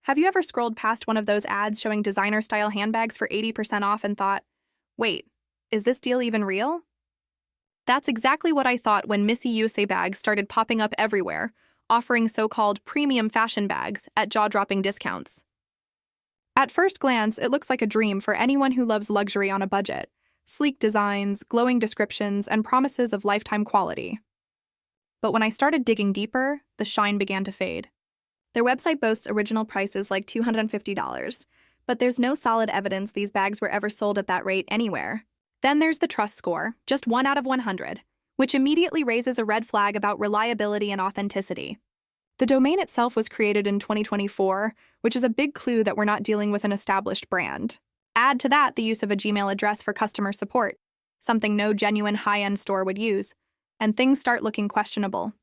Have you ever scrolled past one of those ads showing designer-style handbags for 80% off and thought, wait, is this deal even real? That's exactly what I thought when MissyUSABags started popping up everywhere, offering so-called premium fashion bags at jaw-dropping discounts. At first glance, it looks like a dream for anyone who loves luxury on a budget. Sleek designs, glowing descriptions, and promises of lifetime quality. But when I started digging deeper, the shine began to fade. Their website boasts original prices like $250, but there's no solid evidence these bags were ever sold at that rate anywhere. Then there's the trust score, just 1 out of 100, which immediately raises a red flag about reliability and authenticity. The domain itself was created in 2024, which is a big clue that we're not dealing with an established brand. Add to that the use of a Gmail address for customer support, something no genuine high-end store would use, and things start looking questionable.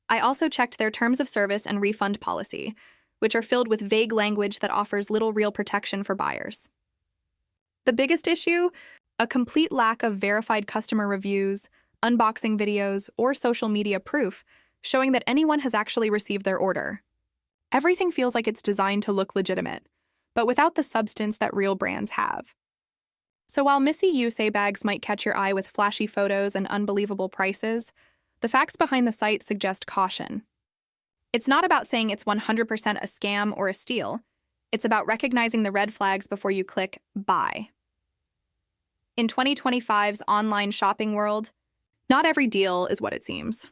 I also checked their terms of service and refund policy, which are filled with vague language that offers little real protection for buyers. The biggest issue? A complete lack of verified customer reviews, unboxing videos, or social media proof showing that anyone has actually received their order. Everything feels like it's designed to look legitimate, but without the substance that real brands have. So while MissyUSABags might catch your eye with flashy photos and unbelievable prices, the facts behind the site suggest caution. It's not about saying it's 100% a scam or a steal. It's about recognizing the red flags before you click buy. In 2025's online shopping world, not every deal is what it seems.